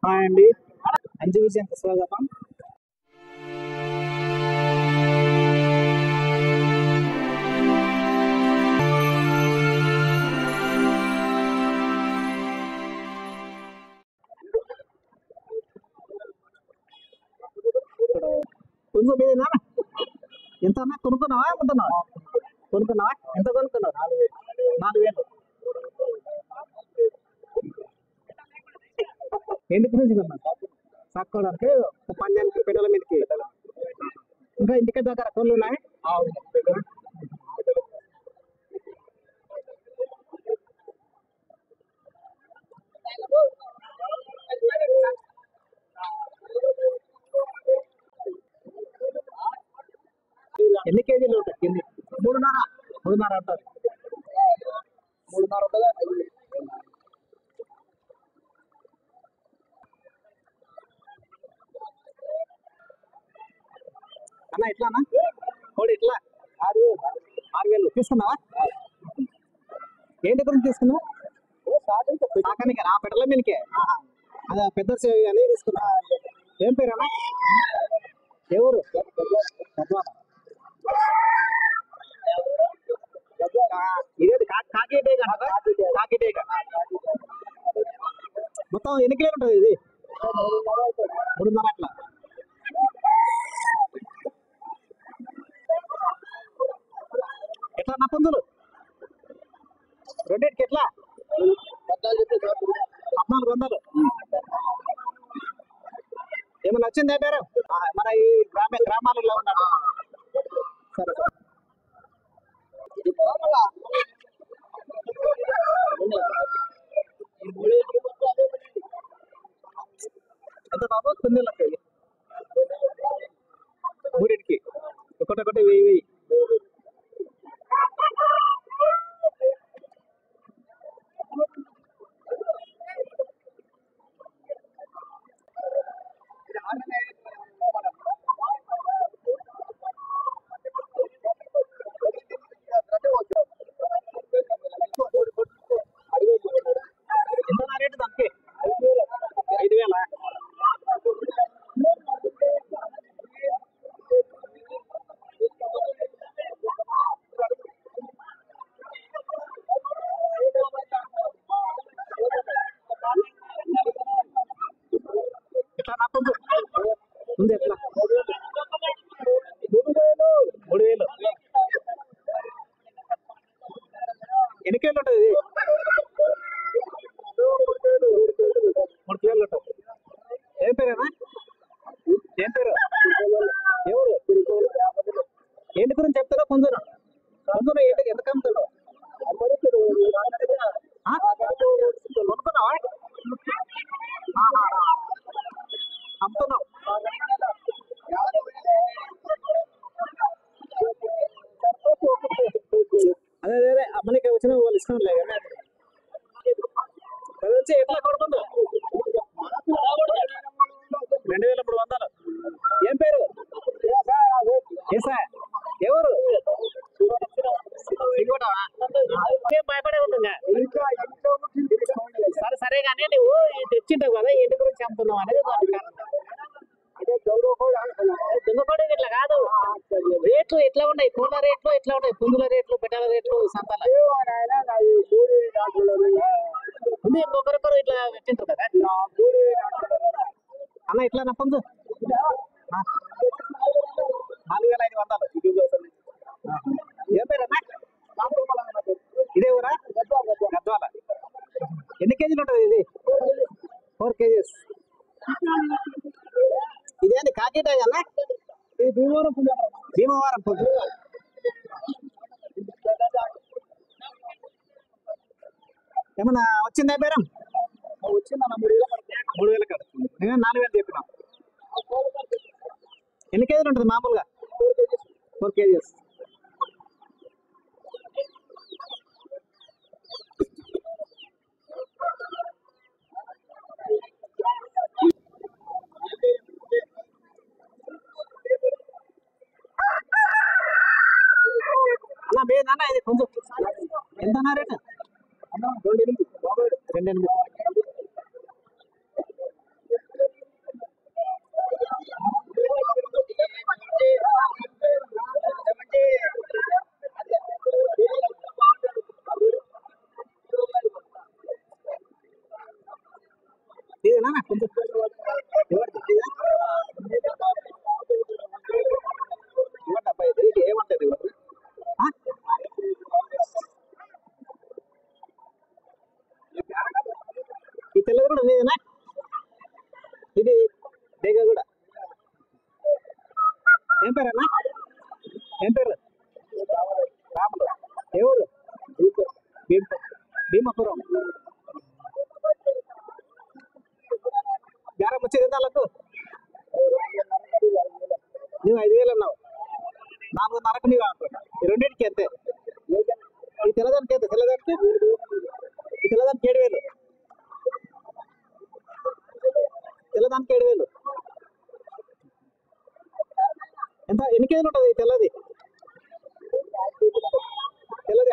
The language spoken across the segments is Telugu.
హాయ్ అండి, అంజు విజయంకి స్వాగతం. కొంచెం మీదేనా? ఎంత అన్నా కొనుక్కున్నావా? అమ్ముతున్నావా? కొనుక్కున్నావా? ఎంత కొనుక్కున్నావు? 4,000. ఎందుకు కొనుక్కున్నా? సాక్కోవడానికి, పందానికి, పిల్లల మీదకి. ఇంకా ఇంటికి దగ్గర కోళ్ళు ఉన్నాయి. ఎన్ని కేజీలు ఉంటాయి? ఎన్ని? 3.5 అంటారు. 3.5 ఉంటుందా? అన్న ఎట్లానా కోడి? ఎట్లా? 6,000 తీసుకున్నావా? ఏంటి గురించి తీసుకున్నావు? సాకానికి ఆ పెట్టల మీదకే. అదే పెద్ద అని తీసుకున్నా. ఏం పేరు అన్న? ఎవరు? ఇదేది కాకిటేక అంటారా? కాకిటేక. మొత్తం ఎన్ని కిలోలు ఉంటుంది ఇది? 3.5 అట్లా. ఎట్లా నా పుంజులు? రెండింటికి ఎట్లా? 1,400. ఏమన్నా వచ్చిందా పేరు? మన ఈ గ్రామాలలో ఉన్నాడు. సరే సరే. ఎంత బాబు? 9,00,000. మూడింటికి ఒకటి 1,000. ఎంత నా రేటు దానికి? 5,000. ఎట్లా నా పుంజు ఉంది? ఎట్లా? 3,000. ఎన్ని కేళ్ళు ఉంటుంది ఇది? 3 కేళ్ళు ఉంటుంది. ఏం పేరేనా? ఏం పేరు? ఎవరు? ఏంటి గురించి చెప్తారా? పుంజును ఏంటి? ఎంత అమ్ముతాడు? కొనుక్కున్నావా? అమ్ముతున్నావు? అదే అదే అమ్మనికి వచ్చిన వాళ్ళు ఇష్టం లేదు. అది వచ్చి ఎట్లా కొడుతుందో? 2,300. ఏం పేరు? ఏసా. ఎవరు? భయపడే ఉంటుందా? సరే సరే కానీ నువ్వు తెచ్చింటావు కదా, ఏంటి గురించి అమ్ముతున్నావు అనేది దుంగకోడి ఇట్లా కాదు. రేట్లు ఎట్లా ఉన్నాయి? కోళ్ళ రేట్లు ఎట్లా ఉన్నాయి? పుంజుల రేట్లు, పెట్టాల రేట్లు సంతాల ఉంది. ఒకరొకరు ఇట్లా పెట్టింటారు కదా అన్న. ఎట్లా నా పుంజు? 4,500. ఏ పేరు అన్న? ఇదే ఊరా? గద్వాల. ఎన్ని కేజీలు ఉంటుంది ఇది? 4 kgs. ఇదేంటి కాకిటాయ్ అన్న? భీమవరం పుంజు. ఏమన్నా వచ్చిందా బేరం? వచ్చిందన్న 3,000 కాదు. నేను 4,000 చెప్పినా. ఎన్ని కేజీలు ఉంటుంది మామూలుగా? 4 kgs. అలా మీదన్నా ఇది కొంచెం ఎంత అన్నా రేటు? 2,800. ఇదేనా కొంచెం ఇవ్వండి అబ్బాయి ఇది ఏమంటది ఇవ్వండి ఈ తెల్లది కూడా నీదేనా ఇది డేగ కూడా ఏం పేరు అన్న ఏం పేరు రాములు ఎవరు భీమపురం బేరం వచ్చేది వాళ్ళకు నువ్వు 5,000 అన్నావు 4,500కు నీవు అంటున్నా ఈ రెండింటికి అంతే ఈ తెల్లదానికి ఎంత తెల్లదానికి ఈ తెల్లదానికి 7,000 తెల్లదానికి 7,000 ఎంత ఎన్ని కేజీలు ఉంటుంది ఈ తెల్లది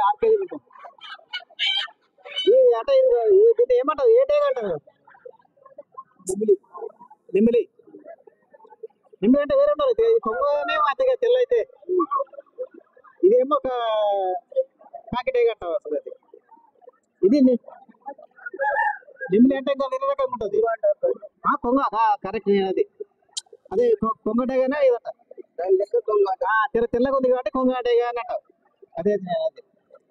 6 కేజీలు ఉంటుంది ఈ అంటే దీన్ని ఏమంటావు ఏ టేగ అంటావు నిమ్మిలి నిమ్మిలి అంటే వేరే ఉండాలి కొంగనే అంతగా తెల్ల అయితే ఇదేమో ఒక ప్యాకెట్ అంటావు అసలు అది ఇది నిమ్మిలి అంటే ఇంకా వేరే రకంగా ఉంటుంది కొంగ కరెక్ట్ అది అదే కొంగటేగానే ఇదంట తెల్లగా ఉంది కాబట్టి కొంగటేగా అని అంటావు అదే అదే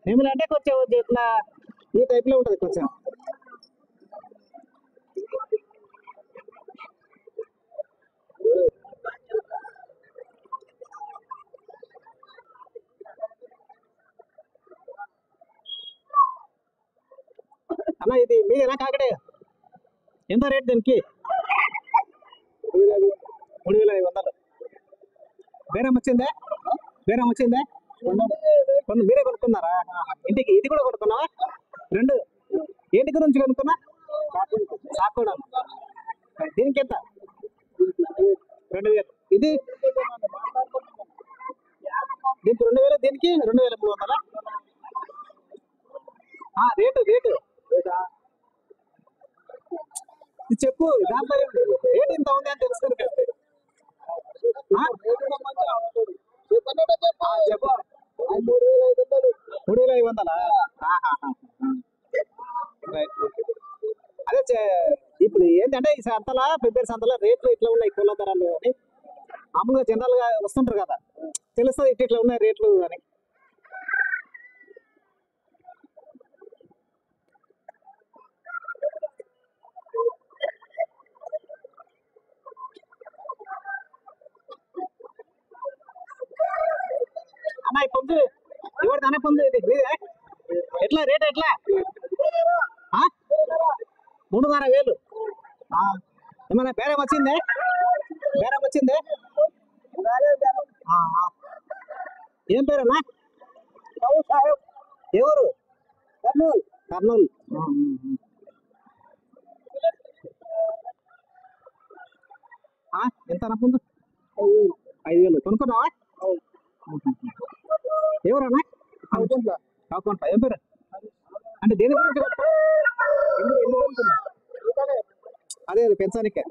నిమ్మిలి అంటే కొంచెం ఇట్లా ఈ టైప్లో ఉంటుంది కొంచెం అన్న ఇది మీదేనా కాకడే ఎంత రేట్ దీనికి 3,500 బేరం వచ్చిందే మీరే కొనుక్కున్నారా ఇంటికి ఇది కూడా కొనుక్కున్నావా 2 ఏంటి గురించి కొనుక్కున్నా సాకోవడం దీనికి ఎంత 2,000 ఇది దీనికి 2,000 దీనికి 2,300 రేటు ఇది చెప్పు దాంట్లో రేటు ఇంత ఉంది అని తెలుసుకుని చెప్పు 3,500 అదే ఇప్పుడు ఏంటంటే ఈ సంతలా పెద్ద సంతలా రేట్లు ఇట్లా ఉన్నాయి కోళ్ళ ధరలు అని మామూలుగా జనరల్ గా వస్తుంటారు కదా తెలుస్తుంది ఇట్లా ఉన్నాయి రేట్లు అని అన్న ఈ పొందు ఎవరిది అన్న పొందు ఇది మీదే ఎట్లా రేట్ ఎట్లా 3,500 ఏమన్నా బేరం వచ్చిందే ఏం పేరన్నా ఎవరు కర్నూలు ఎంత అన్న 5,000 కొనుక్కున్నావా ఎవరన్నా కాకుండా ఏం పేరు అంటే దేని గురించి అదే పెంచానికే